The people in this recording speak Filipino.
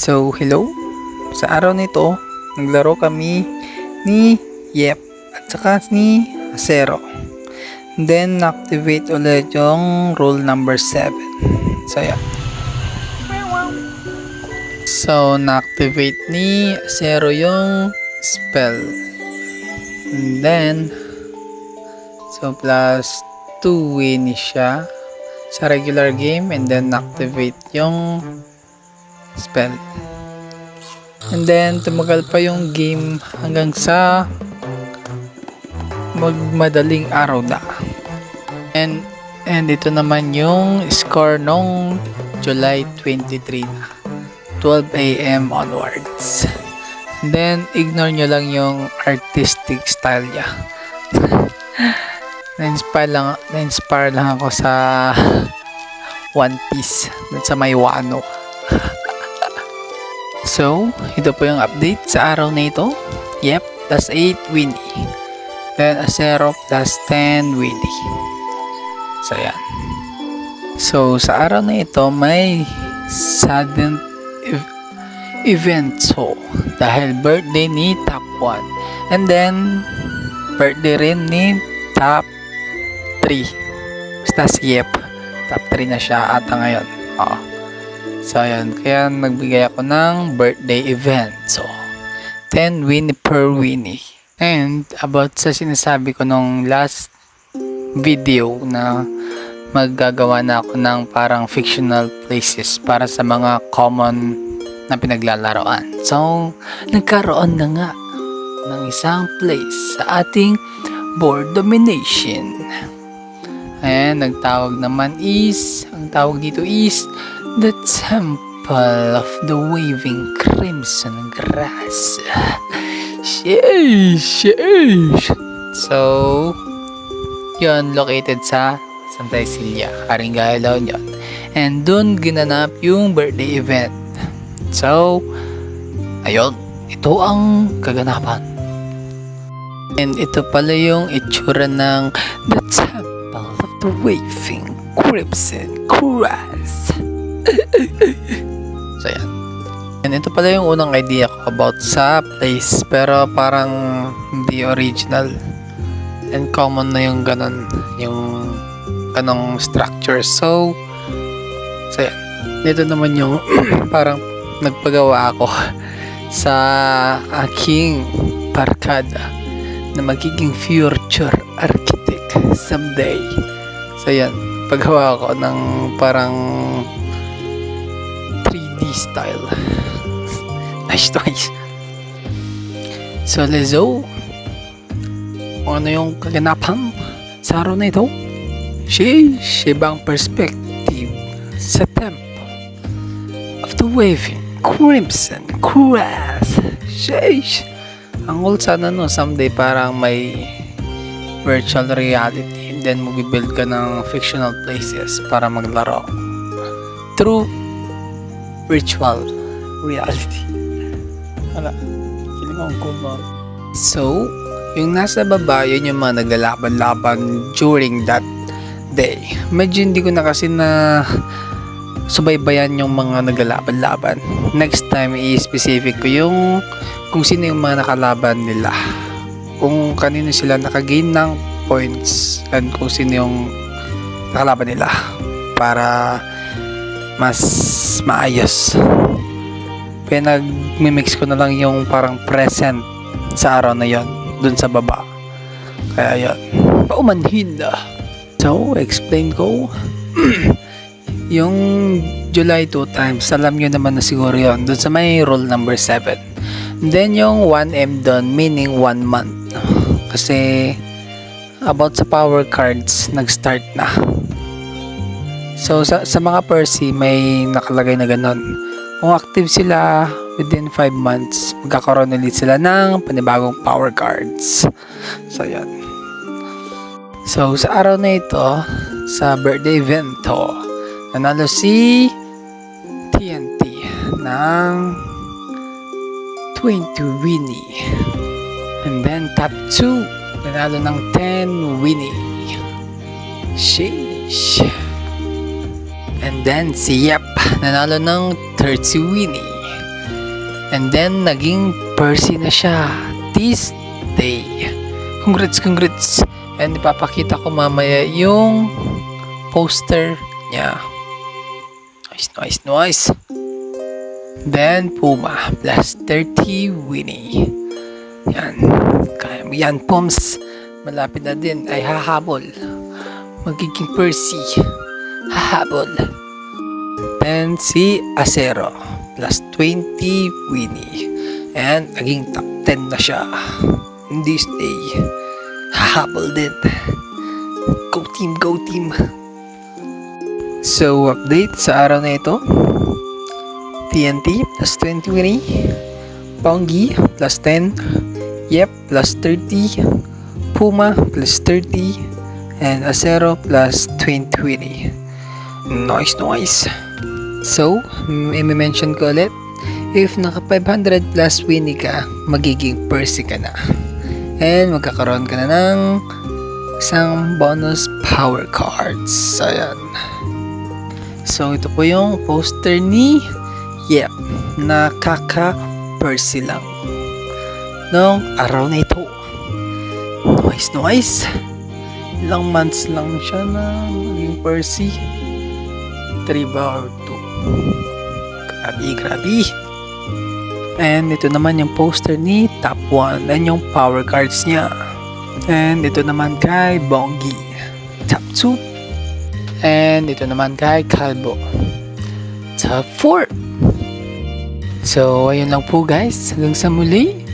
So, hello. Sa araw nito, naglaro kami ni Yep at saka ni Acero. Then, activate ulit yung rule number 7. So, yeah. So, na-activate ni Acero yung spell. And then, so plus 2 win siya sa regular game and then activate yung spell. And then tumagal pa yung game hanggang sa magmadaling araw na. And ito naman yung score nung July 23 na. 12 AM onwards. And then ignore nyo lang yung artistic style niya. Na-inspire lang ako sa One Piece dun sa may Wano. So, ito po yung update sa araw na ito. Yep, plus 8 Winnie. Then Acero plus 10 Winnie. So, yan. So, sa araw na ito may sudden event. So, dahil birthday ni Top 1. And then, birthday rin ni Top 3. Basta si Yep. Top 3 na siya ata ngayon. Oo. So, ayan. Kaya nagbigay ako ng birthday event. So, 10 Winnie per Winnie. And, about sa sinasabi ko nung last video na maggagawa na ako ng parang fictional places para sa mga common na pinaglalaroan. So, nagkaroon na nga ng isang place sa ating board domination. Ayan, ang tawag dito is the Temple of the Waving Crimson Grass. Sheesh. So, yun, located sa Santa Cecilia, Karingaya, La Union. And dun ginanap yung birthday event. So, ayun, ito ang kaganapan. And ito pala yung itsura ng the Temple of the Waving Crimson Grass. So, yan. And ito pala yung unang idea ko about sa place. Pero parang hindi original. And common na yung ganon. Yung ganong structure. So, yan. Dito naman yung parang nagpagawa ako sa aking barkada na magiging future architect someday. So yan, paggawa ko ng parang 3D style. Nice. So let's go. Ano yung kaganapan sa araw na ito? Ibang perspective sa Temple of the Waving Crimson Grass. Ang goal sana someday parang may virtual reality and then mag-build ka ng fictional places para maglaro through virtual reality. Feeling ko ang cool mo. So, yung nasa baba, yun yung mga naglalaban-laban during that day. Medyo hindi ko na kasi na subaybayan yung mga naglalaban-laban. Next time, i-specific ko yung kung sino yung mga nakalaban nila. Kung kanino sila nakagain ng points and kung sino yung nakalaban nila para mas maayos. Kaya nag-mix ko na lang yung parang present sa araw na yon dun sa baba. Kaya yun, paumanhin na. So, explain ko yung July 2 times, alam nyo naman na siguro yun dun sa may rule number 7. Then yung 1M dun, meaning 1 month. Kasi about sa power cards, nag-start na. So sa mga Percy, may nakalagay na ganon. Kung active sila within 5 months, magkakaroon ulit sila ng panibagong power cards. So yan. So sa araw na ito, sa birthday event to, nanalo si TNT ng 20 Winnie. And then top 2, nanalo ng 10 Winnie. And then si Yep, nanalo ng 30 Winnie. And then, naging Percy na siya this day. Congrats. And ipapakita ko mamaya yung poster niya. Nice. Then, Puma plus 30 Winnie. Yan. Kaya mo yan, Poms. Malapit na din ay hahabol. Magiging Percy. Hahabol. Then, si Acero plus 20 Winnie. And, naging top 10 na siya. In this day. Hahabol din. Go team. So, update sa araw na ito. TNT plus 20 Winnie. Pongi plus 10. Yep plus 30. Puma plus 30. And Acero plus 20 Winnie. Nice. So, i-mention ko ulit. If naka 500 plus Winnie ka, magiging Percy ka na. And magkakaroon ka na ng isang bonus power cards. Ayan. So, ito po yung poster ni Yep, nakaka-Percy lang nung araw na ito. Nice. Ilang months lang siya na naging Percy. 3 ba or 2? Grabe. And ito naman yung poster ni Top 1 and yung power cards niya. And ito naman kay Bongi, Top 2. And ito naman kay Calbo, Top 4. So, ayun lang po guys. Hanggang sa muli.